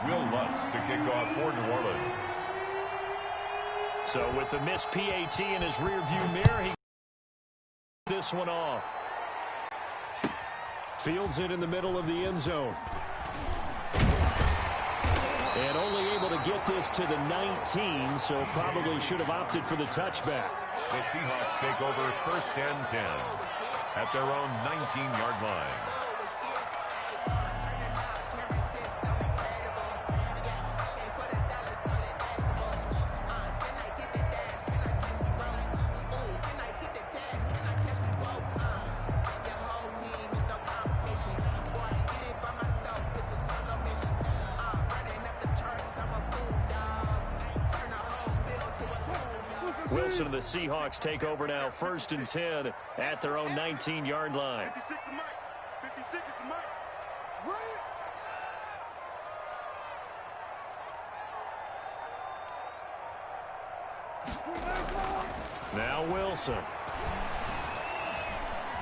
Will Lutz to kick off for New Orleans. So with the missed PAT in his rearview mirror, he this one off. Fields it in the middle of the end zone. And only able to get this to the 19, so probably should have opted for the touchback. The Seahawks take over 1st and 10 at their own 19-yard line. Wilson and the Seahawks take over now 1st and 10 at their own 19-yard line. 56 the mic. 56 is the mic. Now Wilson.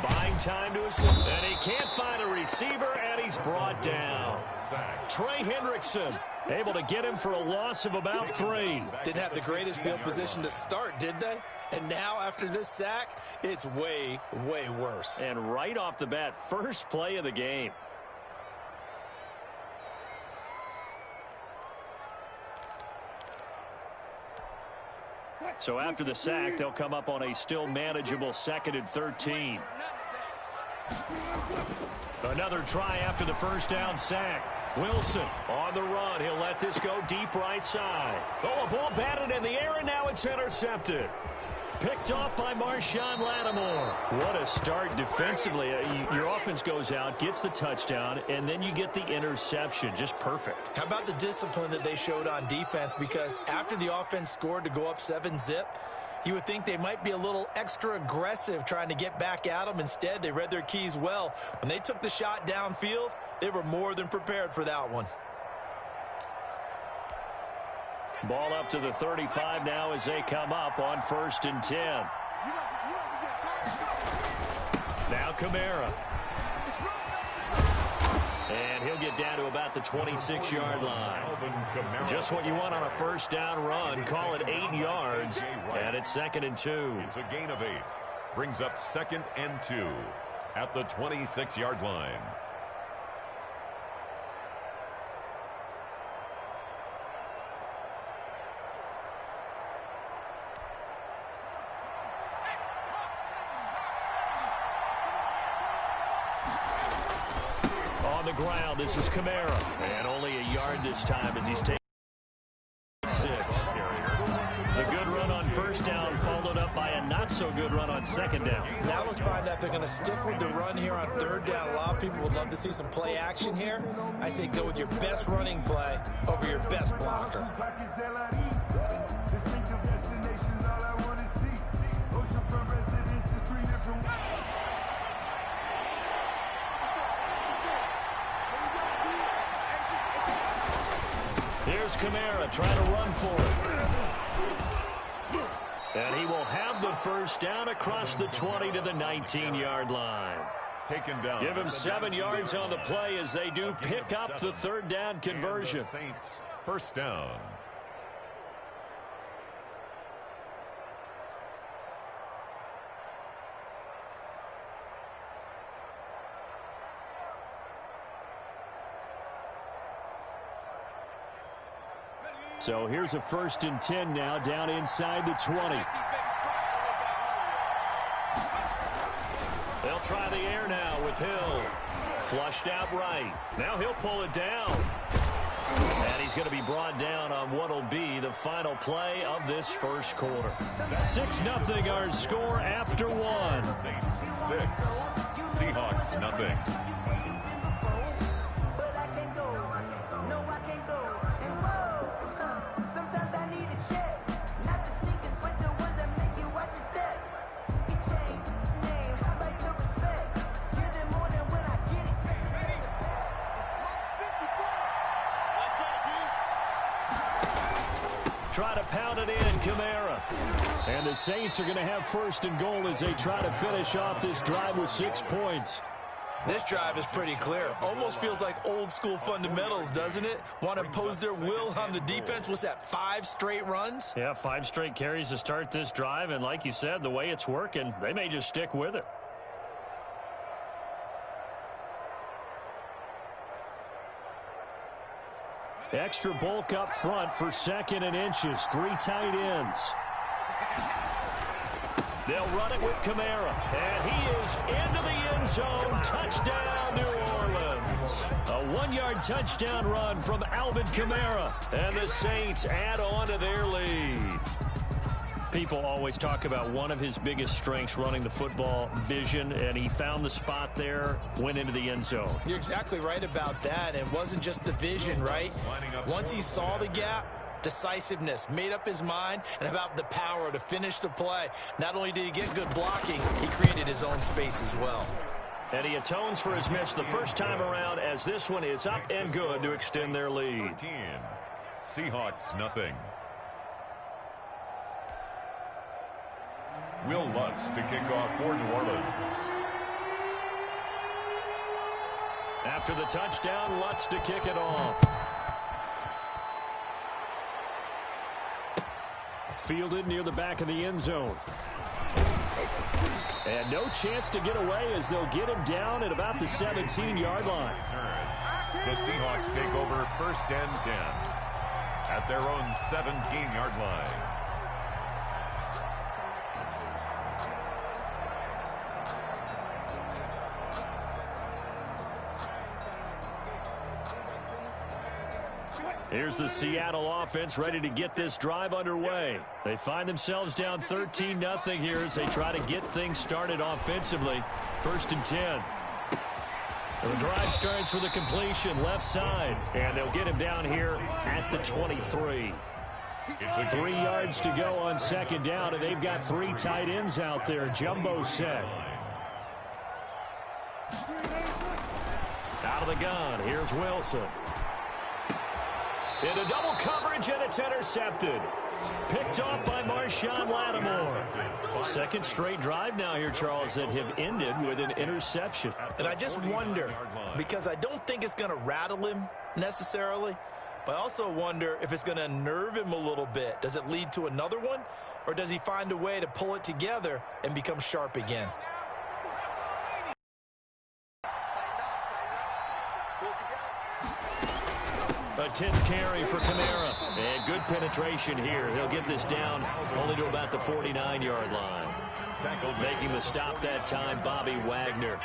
Buying time to his left, and he can't find a receiver, and he's brought down. Trey Hendrickson able to get him for a loss of about 3. Didn't have the greatest field position to start, did they? And now after this sack, it's way, way worse. And right off the bat, first play of the game. So after the sack, they'll come up on a still manageable 2nd and 13. Another try after the first down sack. Wilson on the run. He'll let this go deep right side. Oh, a ball batted in the air, and now it's intercepted. Picked off by Marshawn Lattimore. What a start defensively. Your offense goes out, gets the touchdown, and then you get the interception. Just perfect. How about the discipline that they showed on defense? Because after the offense scored to go up 7-zip, you would think they might be a little extra aggressive trying to get back at them. Instead, they read their keys well. When they took the shot downfield, they were more than prepared for that one. Ball up to the 35 now as they come up on 1st and 10. Now Kamara. And he'll get down to about the 26-yard line. Just what you want on a first down run. Call it 8 yards. And it's 2nd and 2. It's a gain of 8. Brings up 2nd and 2 at the 26-yard line. On the ground, this is Kamara. And only a yard this time as he's taking 6. The good run on first down followed up by a not-so-good run on 2nd down. Now let's find out if they're going to stick with the run here on 3rd down. A lot of people would love to see some play action here. I say go with your best running play over your best blocker. Here's Kamara trying to run for it. And he will have the first down across the 20 to the 19-yard line. Taken down. Give him 7 yards on the play as they do pick up the 3rd down conversion. Saints, first down. So here's a 1st and 10 now down inside the 20. They'll try the air now with Hill. Flushed out right. Now he'll pull it down. And he's going to be brought down on what will be the final play of this first quarter. 6-0 our score after 1. Saints 6. Seahawks nothing. Try to pound it in, Kamara. And the Saints are going to have 1st and goal as they try to finish off this drive with 6 points. This drive is pretty clear. Almost feels like old school fundamentals, doesn't it? Want to impose their will on the defense. What's that, 5 straight runs? Yeah, 5 straight carries to start this drive. And like you said, the way it's working, they may just stick with it. Extra bulk up front for 2nd and inches. 3 tight ends. They'll run it with Kamara. And he is into the end zone. Touchdown, New Orleans. A 1-yard touchdown run from Alvin Kamara. And the Saints add on to their lead. People always talk about one of his biggest strengths running the football, vision, and he found the spot there, went into the end zone. You're exactly right about that. It wasn't just the vision, right? Once he saw the gap, decisiveness, made up his mind, and about the power to finish the play. Not only did he get good blocking, he created his own space as well. And he atones for his miss the first time around as this one is up and good to extend their lead. Seahawks nothing. Will Lutz to kick off for New Orleans. After the touchdown, Lutz to kick it off. Fielded near the back of the end zone. And no chance to get away as they'll get him down at about the 17-yard line. The Seahawks take over 1st and 10 at their own 17-yard line. Here's the Seattle offense ready to get this drive underway. They find themselves down 13-0 here as they try to get things started offensively. 1st and 10. The drive starts with a completion left side, and they'll get him down here at the 23. 3 yards to go on 2nd down, and they've got 3 tight ends out there. Jumbo set. Out of the gun, here's Wilson. Into double coverage, and it's intercepted. Picked off by Marshawn Lattimore. 2nd straight drive now here, Charles, that have ended with an interception. And I just wonder, because I don't think it's going to rattle him necessarily, but I also wonder if it's going to unnerve him a little bit. Does it lead to another one, or does he find a way to pull it together and become sharp again? A 10th carry for Kamara. And good penetration here. He'll get this down only to about the 49-yard line. Making the stop that time, Bobby Wagner.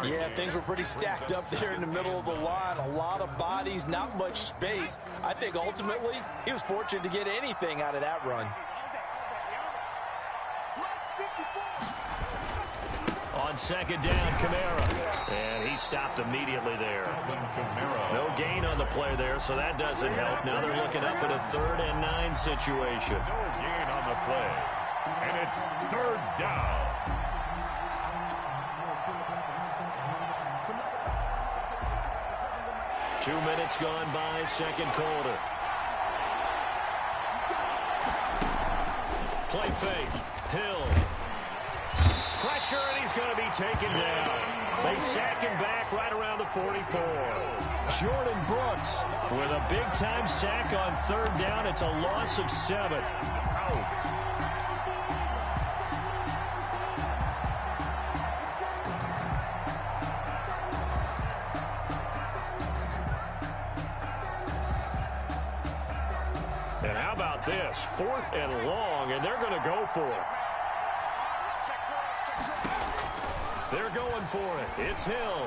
Yeah, things were pretty stacked up there in the middle of the line. A lot of bodies, not much space. I think ultimately he was fortunate to get anything out of that run. On 2nd down, Kamara. And he stopped immediately there. No gain on the play there, so that doesn't help. Now they're looking up at a 3rd and 9 situation. No gain on the play. And it's 3rd down. Two minutes gone by, 2nd quarter. Play fake. Hill. Pressure, and he's going to be taken down. They sack him back right around the 44. Jordan Brooks with a big-time sack on 3rd down. It's a loss of 7. Out. And how about this? 4th and long, and they're going to go for it. They're going for it. It's Hill.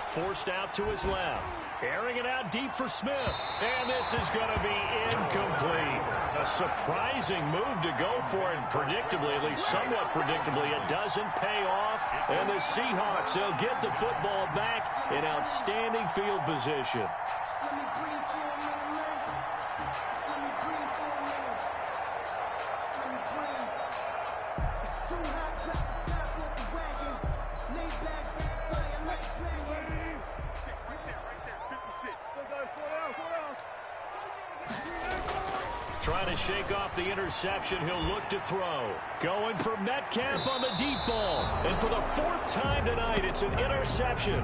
Forced out to his left. Airing it out deep for Smith. And this is going to be incomplete. A surprising move to go for it. Predictably, at least somewhat predictably, it doesn't pay off. And the Seahawks, they'll get the football back in outstanding field position. Trying to shake off the interception, he'll look to throw. Going for Metcalf on the deep ball. And for the fourth time tonight, it's an interception.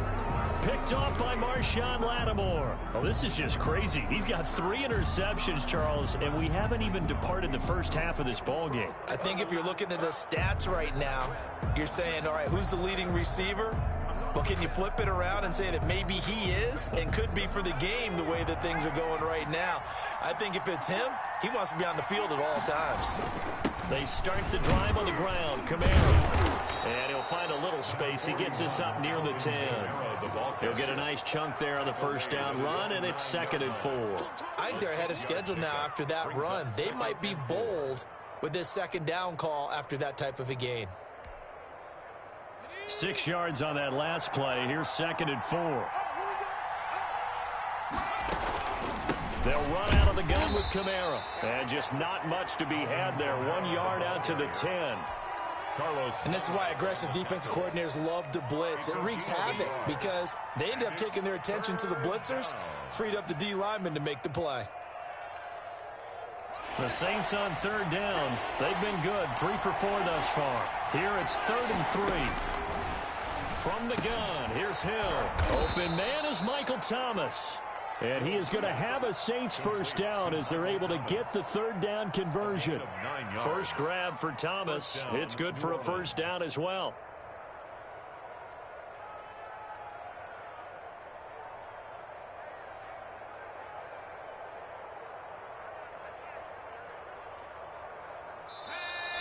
Picked off by Marshawn Lattimore. Oh, this is just crazy. He's got 3 interceptions, Charles, and we haven't even departed the first half of this ball game. I think if you're looking at the stats right now, you're saying, all right, who's the leading receiver? Well, can you flip it around and say that maybe he is and could be for the game the way that things are going right now? I think if it's him, he wants to be on the field at all times. They start the drive on the ground. Kamara. And he'll find a little space. He gets us up near the 10. He'll get a nice chunk there on the first down run, and it's 2nd and 4. I think they're ahead of schedule now after that run. They might be bold with this 2nd down call after that type of a gain. 6 yards on that last play. Here's 2nd and 4. They'll run out of the gun with Kamara. And just not much to be had there. 1 yard out to the 10. Carlos. And this is why aggressive defensive coordinators love to blitz. It wreaks havoc because they end up taking their attention to the blitzers, freed up the D lineman to make the play. The Saints on 3rd down. They've been good. 3 for 4 thus far. Here it's 3rd and 3. From the gun, here's Hill. Open man is Michael Thomas. And he is going to have a Saints first down as they're able to get the 3rd down conversion. First grab for Thomas. It's good for a first down as well.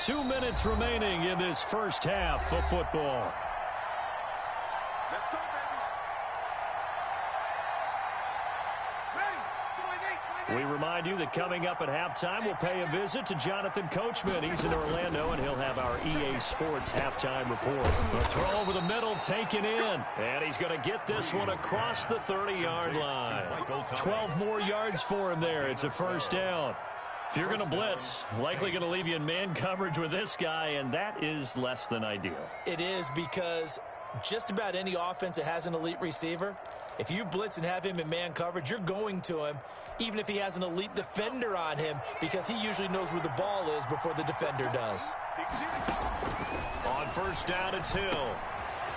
Two minutes remaining in this first half of football. Let's go, baby. Ready. We remind you that coming up at halftime, we'll pay a visit to Jonathan Coachman. He's in Orlando, and he'll have our EA Sports halftime report. The throw over the middle, taken in. And he's going to get this one across the 30-yard line. 12 more yards for him there. It's a first down. If you're going to blitz, likely going to leave you in man coverage with this guy, and that is less than ideal. It is because just about any offense that has an elite receiver, if you blitz and have him in man coverage, you're going to him, even if he has an elite defender on him, because he usually knows where the ball is before the defender does. On first down, it's Hill.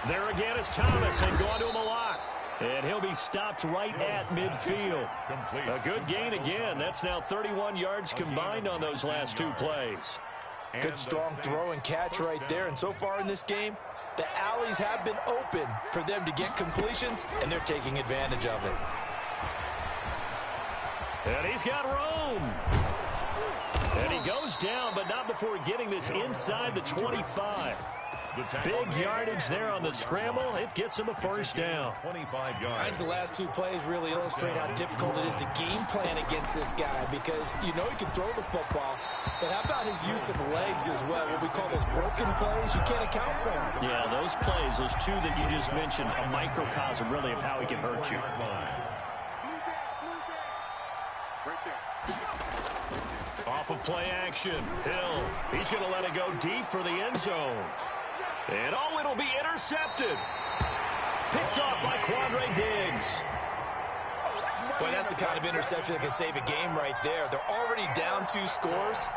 There again is Thomas, and going to him a lot. And he'll be stopped right at midfield. A good gain again. That's now 31 yards combined on those last 2 plays. Good strong throw and catch right there. And so far in this game, the alleys have been open for them to get completions, and they're taking advantage of it. And he's got room. And he goes down, but not before getting this inside the 25. Big yardage there on the scramble. It gets him a first down. 25 yards. I think the last 2 plays really illustrate how difficult it is to game plan against this guy, because you know he can throw the football, but how about his use of legs as well? What we call those broken plays, you can't account for them. Yeah, those plays, those 2 that you just mentioned, a microcosm really of how he can hurt you. Right there. Off of play action, Hill. He's going to let it go deep for the end zone. And oh, it'll be intercepted. Picked off by Quandre Diggs. Boy, that's the kind of interception that can save a game right there. They're already down 2 scores.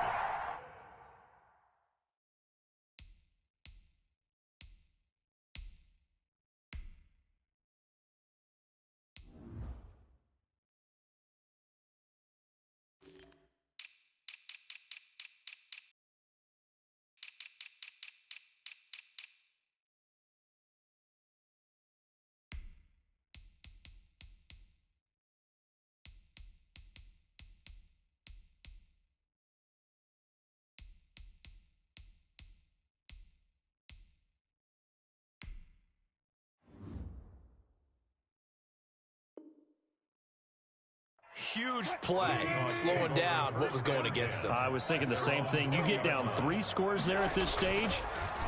Huge play, slowing down what was going against them. I was thinking the same thing. You get down 3 scores there at this stage,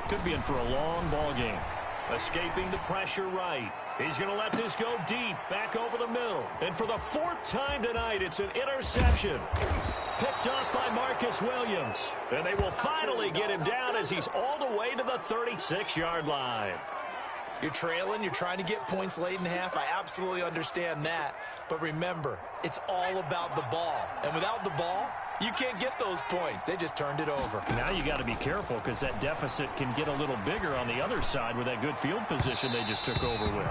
could be in for a long ball game. Escaping the pressure right. He's going to let this go deep, back over the middle. And for the 4th time tonight, it's an interception. Picked off by Marcus Williams. And they will finally get him down as he's all the way to the 36-yard line. You're trailing. You're trying to get points late in half. I absolutely understand that. But remember, it's all about the ball. And without the ball, you can't get those points. They just turned it over. Now you got to be careful because that deficit can get a little bigger on the other side with that good field position they just took over with.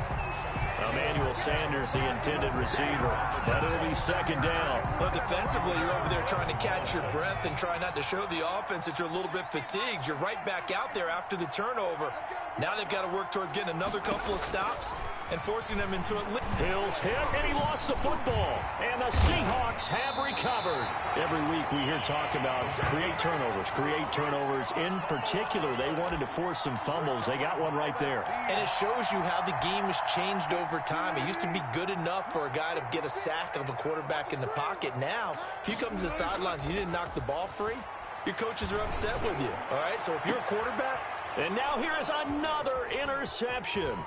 Emmanuel Sanders, the intended receiver, but it'll be second down. But defensively, you're over there trying to catch your breath and try not to show the offense that you're a little bit fatigued. You're right back out there after the turnover. Now they've got to work towards getting another couple of stops and forcing them into it. Hill's hit, and he lost the football. And the Seahawks have recovered. Every week we hear talk about create turnovers. In particular, they wanted to force some fumbles. They got one right there. And it shows you how the game has changed over time. It used to be good enough for a guy to get a sack of a quarterback in the pocket. Now, if you come to the sidelines and you didn't knock the ball free, your coaches are upset with you. All right, so if you're a quarterback. And now here is another interception.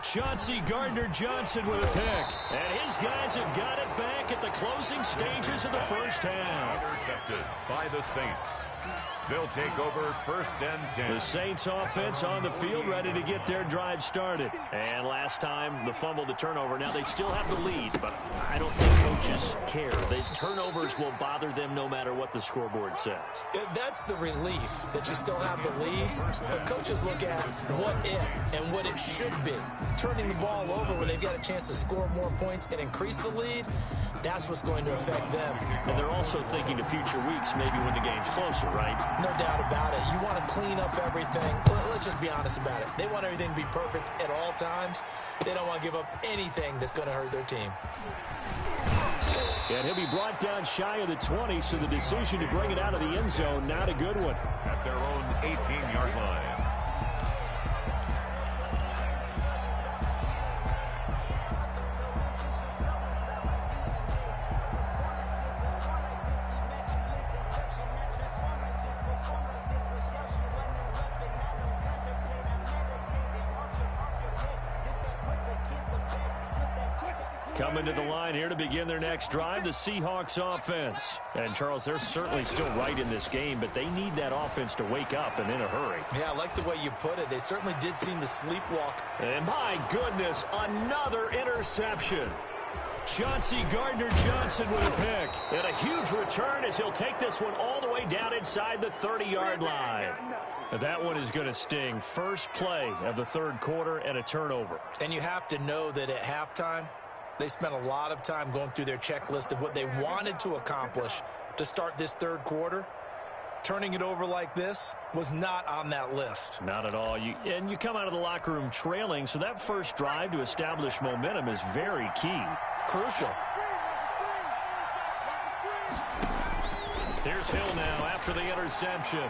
Chauncey Gardner-Johnson with a pick. And his guys have got it back at the closing stages of the first half. Intercepted by the Saints. They'll take over first and 10. The Saints offense on the field ready to get their drive started. And last time, the fumble, the turnover. Now they still have the lead, but I don't think coaches care. The turnovers will bother them no matter what the scoreboard says. That's the relief that you still have the lead. But coaches look at what if and what it should be. Turning the ball over when they've got a chance to score more points and increase the lead, that's what's going to affect them. And they're also thinking to future weeks, maybe when the game's closer, right? No doubt about it. You want to clean up everything. Let's just be honest about it. They want everything to be perfect at all times. They don't want to give up anything that's going to hurt their team. And he'll be brought down shy of the 20, so the decision to bring it out of the end zone, not a good one. At their own 18-yard line. Coming to the line here to begin their next drive, the Seahawks offense. And, Charles, they're certainly still right in this game, but they need that offense to wake up and in a hurry. Yeah, I like the way you put it. They certainly did seem to sleepwalk. And, my goodness, another interception. Chauncey Gardner-Johnson with a pick. And a huge return as he'll take this one all the way down inside the 30-yard line. That one is going to sting. First play of the third quarter and a turnover. And you have to know that at halftime, they spent a lot of time going through their checklist of what they wanted to accomplish to start this third quarter. Turning it over like this was not on that list. Not at all. And you come out of the locker room trailing, so that first drive to establish momentum is very key. Crucial. Here's Hill now after the interception.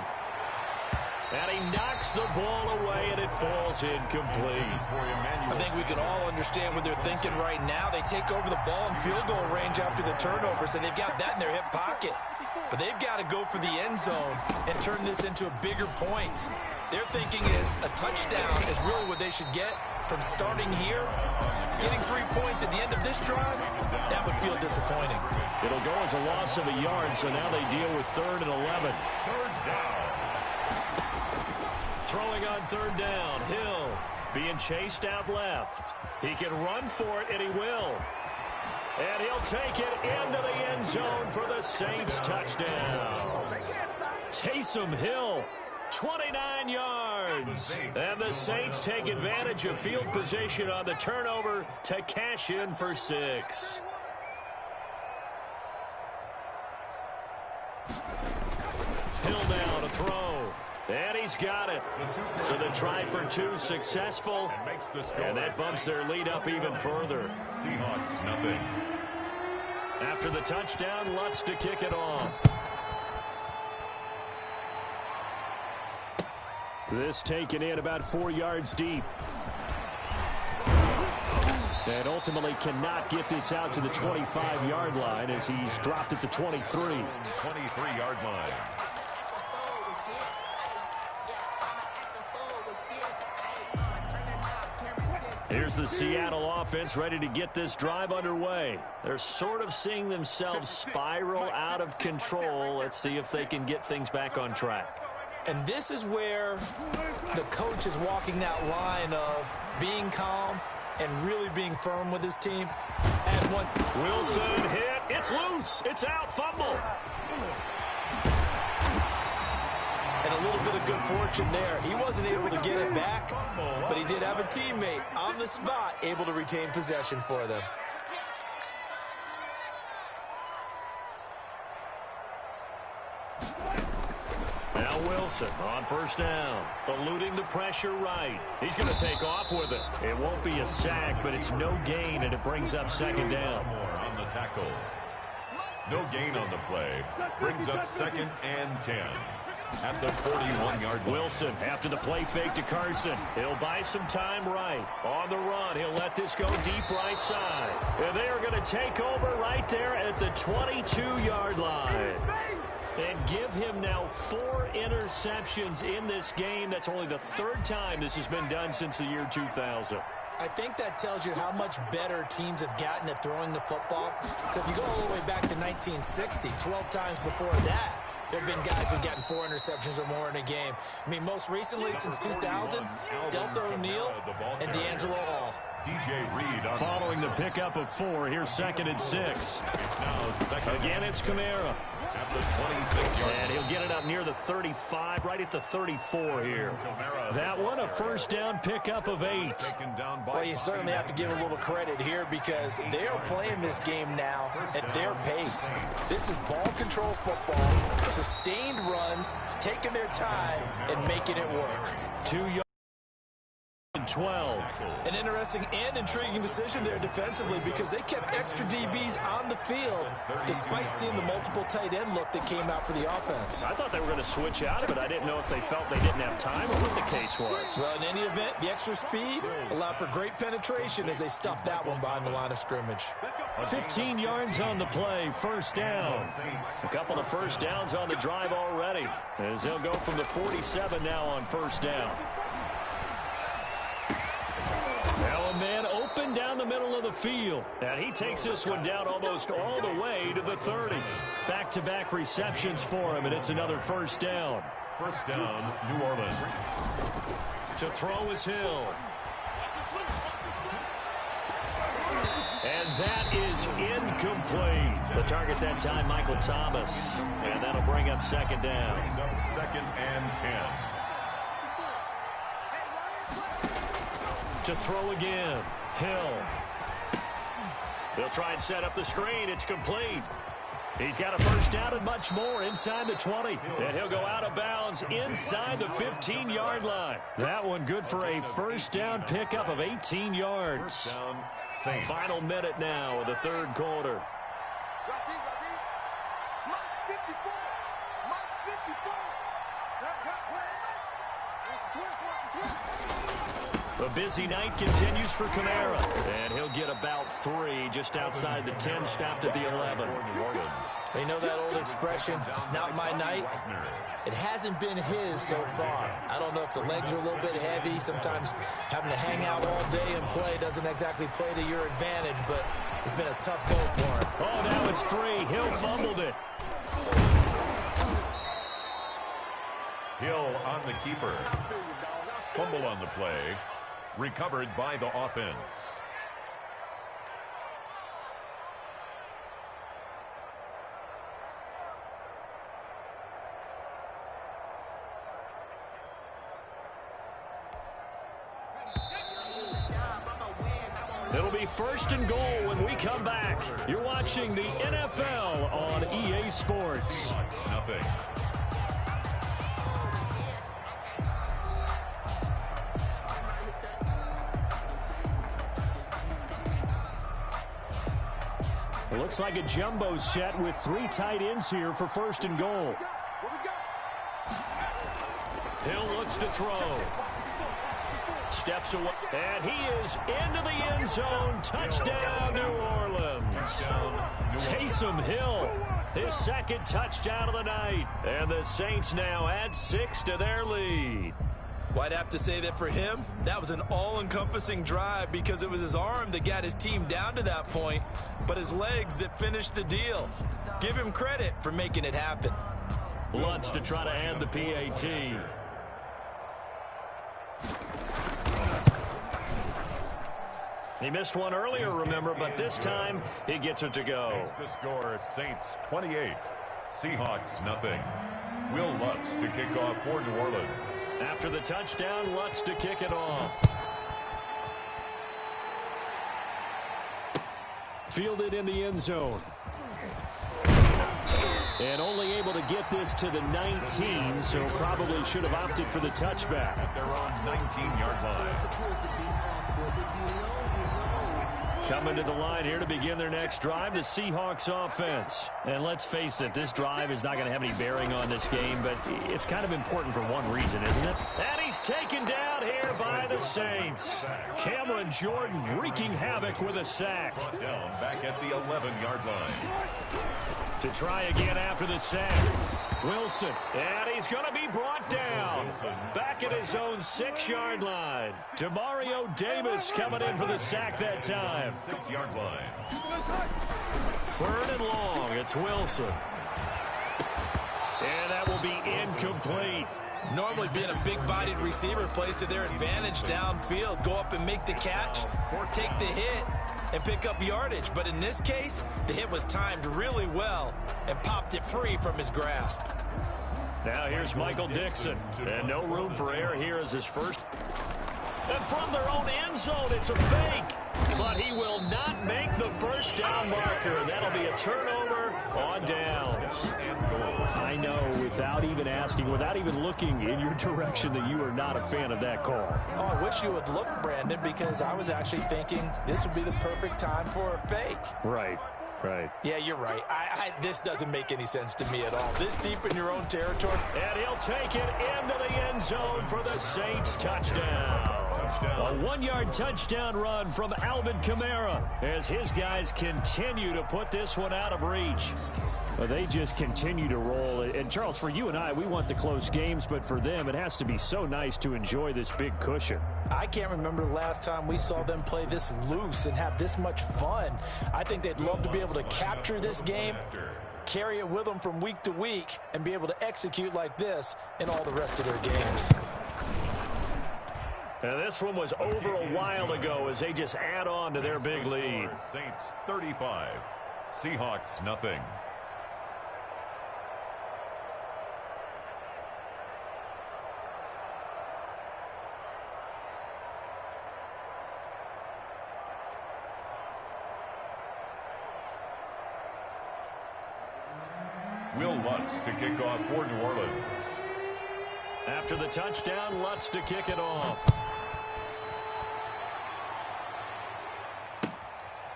And he knocks the ball away, and it falls incomplete. I think we can all understand what they're thinking right now. They take over the ball in field goal range after the turnover, so they've got that in their hip pocket. But they've got to go for the end zone and turn this into a bigger point. Their thinking is a touchdown is really what they should get from starting here. Getting 3 points at the end of this drive, that would feel disappointing. It'll go as a loss of a yard, so now they deal with 3rd and 11. Third down. Throwing on third down, Hill being chased out left. He can run for it, and he will. And he'll take it into the end zone for the Saints touchdown. Taysom Hill, 29 yards. And the Saints take advantage of field position on the turnover to cash in for 6. Hill now to throw. And he's got it. So the try for 2 successful. And that bumps their lead up even further. Seahawks, nothing. After the touchdown, Lutz to kick it off. This taken in about 4 yards deep. And ultimately cannot get this out to the 25-yard line as he's dropped at the 23. 23-yard line. Here's the Seattle offense ready to get this drive underway. They're sort of seeing themselves spiral out of control. Let's see if they can get things back on track. And this is where the coach is walking that line of being calm and really being firm with his team. And one Wilson hit. It's loose. It's out. Fumble. And a little bit of good fortune there. He wasn't able to get it back, but he did have a teammate on the spot able to retain possession for them. Now Wilson on first down, eluding the pressure right. He's going to take off with it. It won't be a sack, but it's no gain, and it brings up second down. More on the tackle. No gain on the play. Brings up 2nd and 10 at the 41-yard line. Wilson after the play fake to Carson. He'll buy some time right. On the run, he'll let this go deep right side. And they are going to take over right there at the 22-yard line. And give him now 4 interceptions in this game. That's only the 3rd time this has been done since the year 2000. I think that tells you how much better teams have gotten at throwing the football. If you go all the way back to 1960, 12 times before that, there have been guys who've gotten 4 interceptions or more in a game. I mean, most recently, since 2000, Delta O'Neal and D'Angelo Hall. DJ Reed on following the pickup of 4. Here's 2nd and 6. Again, it's Kamara. At the 26-yard and he'll get it up near the 35, right at the 34 here. That one, a first down pickup of 8. Well, you certainly have to give a little credit here because they are playing this game now at their pace. This is ball control football, sustained runs, taking their time, and making it work. 2 yards. 12. An interesting and intriguing decision there defensively because they kept extra DBs on the field despite seeing the multiple tight end look that came out for the offense. I thought they were going to switch out of it. I didn't know if they felt they didn't have time or what the case was. Well, in any event, the extra speed allowed for great penetration as they stuffed that one behind the line of scrimmage. 15 yards on the play, first down. A couple of first downs on the drive already as they'll go from the 47 now on first down. Now a man open down the middle of the field. And he takes this one down almost all the way to the 30. Back-to-back receptions for him, and it's another first down. First down, New Orleans. To throw is Hill. And that is incomplete. The target that time, Michael Thomas. And that'll bring up second down. Brings up 2nd and 10. To throw again, Hill. They'll try and set up the screen. It's complete. He's got a first down and much more inside the 20. And he'll go out of bounds inside the 15-yard line. That one good for a first down pickup of 18 yards. First down, Saints. Final minute now of the 3rd quarter. A busy night continues for Kamara. And he'll get about 3 just outside the 10, stopped at the 11. They know that old expression, it's not my night. It hasn't been his so far. I don't know if the legs are a little bit heavy. Sometimes having to hang out all day and play doesn't exactly play to your advantage, but it's been a tough go for him. Oh, now it's free. Hill fumbled it. Hill on the keeper. Fumble on the play. Recovered by the offense. It'll be first and goal when we come back. You're watching the NFL on EA Sports. Nothing. It looks like a jumbo set with 3 tight ends here for first and goal. Hill looks to throw. Steps away. And he is into the end zone. Touchdown, New Orleans. Taysom Hill, his 2nd touchdown of the night. And the Saints now add 6 to their lead. Well, I'd have to say that for him, that was an all-encompassing drive because it was his arm that got his team down to that point, but his legs that finished the deal. Give him credit for making it happen. Lutz to try to add the PAT. He missed one earlier, remember, but this time he gets it to go. Makes the score Saints 28, Seahawks nothing. Will Lutz to kick off for New Orleans. After the touchdown, Lutz to kick it off. Fielded in the end zone. And only able to get this to the 19, so probably should have opted for the touchback. At their own 19-yard line. Coming to the line here to begin their next drive, the Seahawks offense. And let's face it, this drive is not going to have any bearing on this game, but it's kind of important for one reason, isn't it? And he's taken down here by the Saints. Cameron Jordan wreaking havoc with a sack. Brought down back at the 11-yard line. To try again after the sack. Wilson, and he's going to be brought down. Back at his own 6-yard line. Demario Davis coming in for the sack that time. 6-yard line. Third and long, it's Wilson. And that will be incomplete. Normally being a big-bodied receiver plays to their advantage downfield. Go up and make the catch or take the hit and pick up yardage. But in this case, the hit was timed really well and popped it free from his grasp. Now here's Michael Dixon. And no room for error here as his first. And from their own end zone, it's a fake. But he will not make the first down marker. And that'll be a turnover on downs. I know, without even asking, without even looking in your direction, that you are not a fan of that call. Oh, I wish you would look, Brandon, because I was actually thinking this would be the perfect time for a fake. Right. Right. Yeah, you're right. This doesn't make any sense to me at all. This deep in your own territory. And he'll take it into the end zone for the Saints touchdown. A 1-yard touchdown run from Alvin Kamara as his guys continue to put this one out of reach. Well, they just continue to roll. And, Charles, for you and I, we want the close games, but for them, it has to be so nice to enjoy this big cushion. I can't remember the last time we saw them play this loose and have this much fun. I think they'd love to be able to capture this game, carry it with them from week to week, and be able to execute like this in all the rest of their games. And this one was over a while ago as they just add on to their big lead. Saints 35, Seahawks nothing. Will Lutz to kick off for New Orleans. After the touchdown, Lutz to kick it off.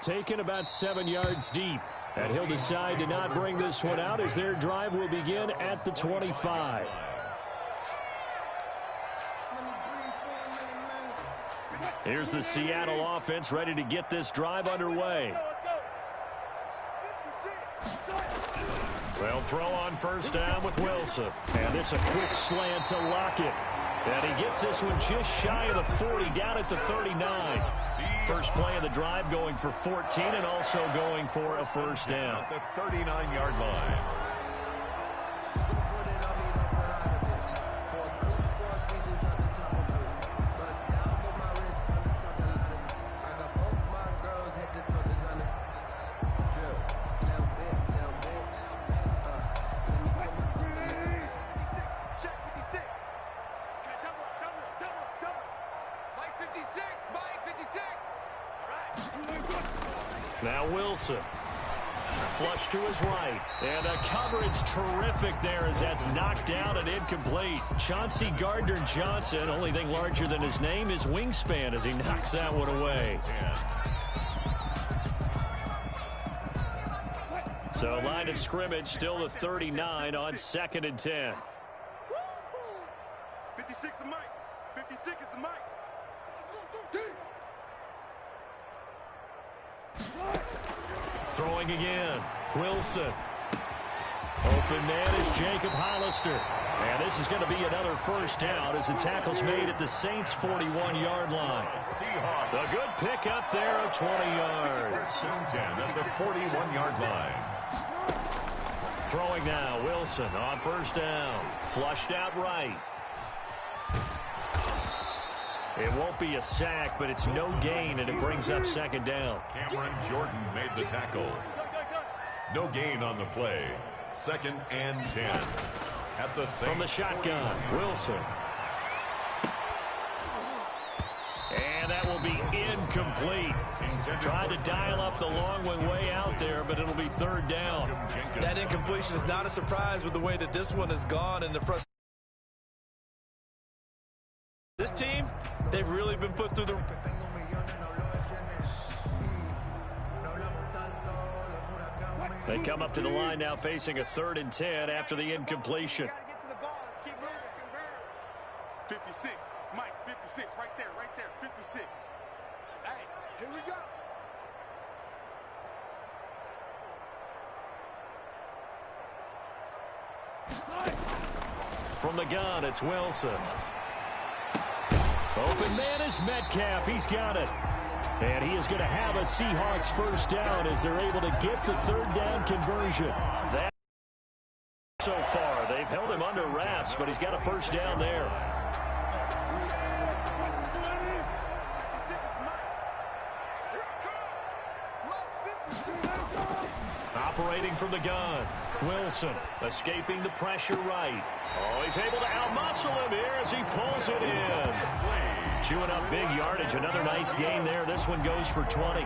Taken about 7 yards deep. And he'll decide to not bring this one out as their drive will begin at the 25. Here's the Seattle offense ready to get this drive underway. They'll throw on first down with Wilson. And this a quick slant to Lockett. And he gets this one just shy of the 40, down at the 39. First play of the drive going for 14 and also going for a first down. At the 39-yard line. Now Wilson. Flush to his right. And a coverage terrific there as that's knocked down and incomplete. Chauncey Gardner-Johnson, only thing larger than his name is wingspan as he knocks that one away. So line of scrimmage still the 39 on 2nd and 10. 56 is Mike. 56 is the Mike. Throwing again. Wilson. Open man is Jacob Hollister. And this is going to be another first down as the tackle's made at the Saints' 41-yard line. A good pickup there of 20 yards. 10 at the 41-yard line. Throwing now, Wilson on first down. Flushed out right. It won't be a sack, but it's no gain, and it brings up second down. Cameron Jordan made the tackle. No gain on the play. 2nd and 10. At the same. From the shotgun, Wilson. And that will be incomplete. Tried to dial up the long one way out there, but it'll be 3rd down. That incompletion is not a surprise with the way that this one has gone and the frustration. This team, they've really been put through the... They come up to the line now facing a 3rd and 10 after the incompletion. 56. Mike, 56. Right there. 56. Hey, here we go. From the gun, it's Wilson. Open man is Metcalf. He's got it. And he is going to have a Seahawks first down as they're able to get the 3rd down conversion. That so far, they've held him under wraps, but he's got a first down there. Operating from the gun, Wilson escaping the pressure right. Oh, he's able to outmuscle him here as he pulls it in. Chewing up big yardage. Another nice gain there. This one goes for 20.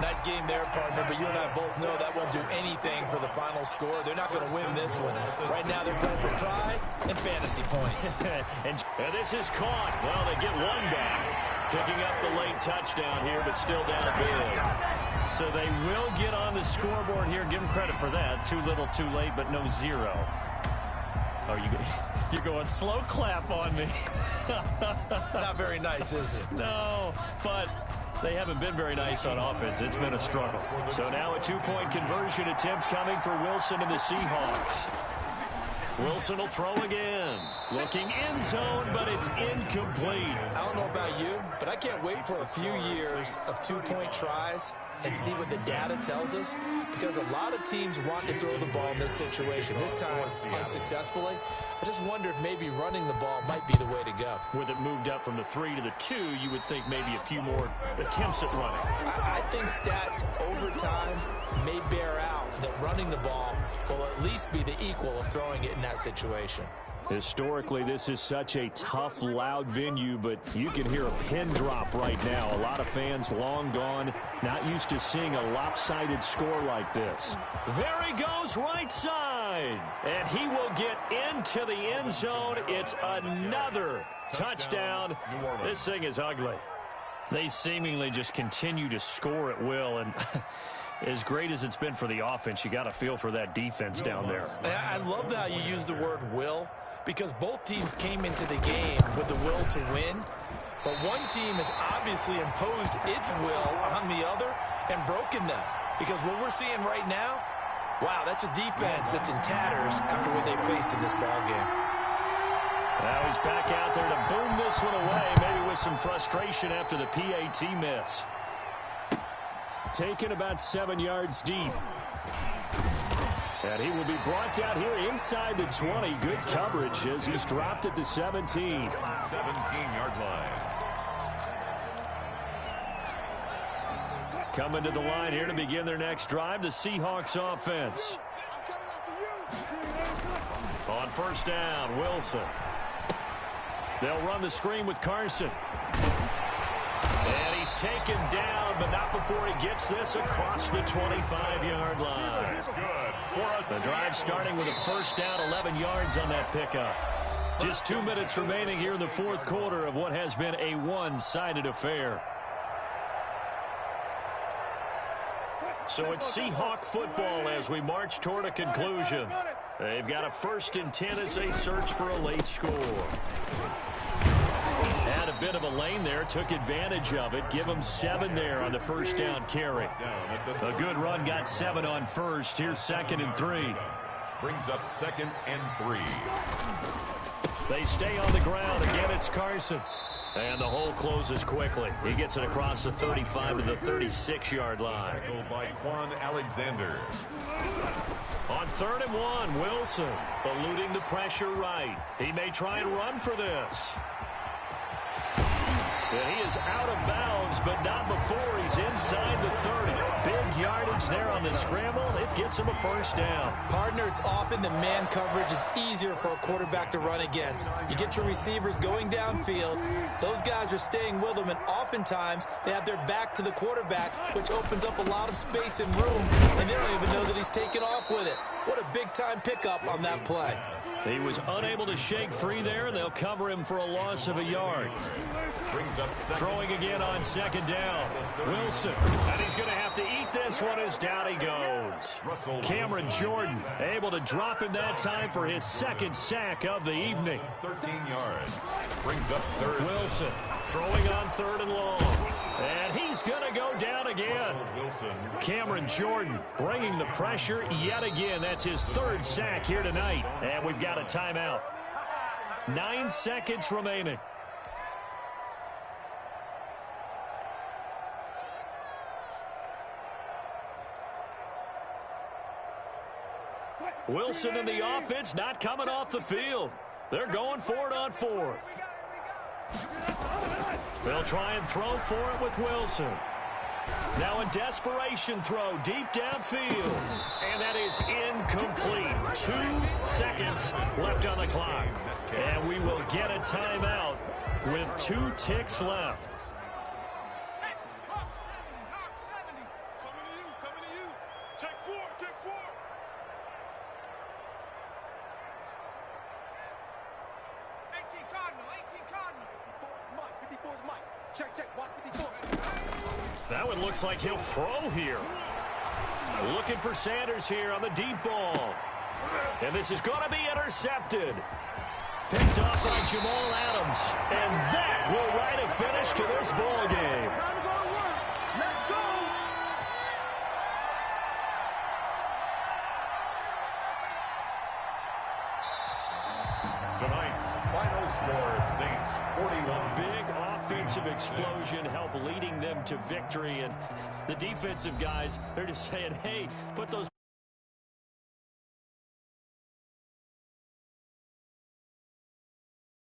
Nice game there, partner, but you and I both know that won't do anything for the final score. They're not going to win this one. Right now they're playing for pride and fantasy points. and this is caught. Well, they get one back. Picking up the late touchdown here, but still down big. So they will get on the scoreboard here. Give them credit for that. Too little, too late, but no 0. Oh, you're going slow clap on me. Not very nice, is it? No, but they haven't been very nice on offense. It's been a struggle. So now a 2-point conversion attempt coming for Wilson and the Seahawks. Wilson will throw again. Looking end zone, but it's incomplete. I don't know about you, but I can't wait for a few years of 2-point tries and see what the data tells us, because a lot of teams want to throw the ball in this situation. This time, unsuccessfully. I just wonder if maybe running the ball might be the way to go. With it moved up from the 3 to the 2, you would think maybe a few more attempts at running. I think stats over time may bear out that running the ball will at least be the equal of throwing it in that situation. Historically, this is such a tough, loud venue, but you can hear a pin drop right now. A lot of fans long gone, not used to seeing a lopsided score like this. There he goes, right side. And he will get into the end zone. It's another touchdown. This thing is ugly. They seemingly just continue to score at will, and as great as it's been for the offense, you got to feel for that defense down there. I love how you use the word will, because both teams came into the game with the will to win, but one team has obviously imposed its will on the other and broken them, because what we're seeing right now, wow, that's a defense that's in tatters after what they faced in this ball game. Now he's back out there to boom this one away, maybe with some frustration after the PAT miss. Taken about 7 yards deep. And he will be brought down here inside the 20. Good coverage as he's dropped at the 17. 17-yard line. Coming to the line here to begin their next drive, the Seahawks offense. On first down, Wilson. They'll run the screen with Carson. And he's taken down, but not before he gets this across the 25-yard line. The drive starting with a first down, 11 yards on that pickup. Just 2 minutes remaining here in the fourth quarter of what has been a one-sided affair. So it's Seahawk football as we march toward a conclusion. They've got a 1st and 10 as they search for a late score. Had a bit of a lane there, took advantage of it. Give them 7 there on the first down carry. A good run, got 7 on first. Here's 2nd and 3. Brings up 2nd and 3. They stay on the ground. Again, it's Carson. And the hole closes quickly. He gets it across the 35 to the 36-yard line. Tackled by Quan Alexander. On 3rd and 1, Wilson eluding the pressure right. He may try and run for this. And he is out of bounds, but not before he's inside the 30. Big yardage there on the scramble. It gets him a first down. Partner, it's often the man coverage is easier for a quarterback to run against. You get your receivers going downfield. Those guys are staying with them, and oftentimes they have their back to the quarterback, which opens up a lot of space and room, and they don't even know that he's taken off with it. What a big-time pickup on that play. He was unable to shake free there, and they'll cover him for a loss of a yard. Brings up Throwing again on 2nd down. Wilson. And he's going to have to eat this one as down he goes. Cameron Jordan able to drop him that time for his 2nd sack of the evening. 13 yards. Brings up 3rd. Wilson throwing on 3rd and long. And he's going to go down again. Cameron Jordan bringing the pressure yet again. That's his 3rd sack here tonight. And we've got a timeout. 9 seconds remaining. Wilson and the offense not coming off the field. They're going for it on 4th. They'll try and throw for it with Wilson. Now a desperation throw deep downfield. And that is incomplete. 2 seconds left on the clock. And we will get a timeout with 2 ticks left. Coming to you. Take 4. 18 Cardinal. 54 is Mike. Check. Watch 54. That one looks like he'll throw here. Looking for Sanders here on the deep ball. And this is going to be intercepted. Picked off by Jamal Adams. And that will write a finish to this ball game. Let's go. Tonight's final score, Saints 41. Big offensive explosion help leading them to victory. And the defensive guys, they're just saying, hey, put those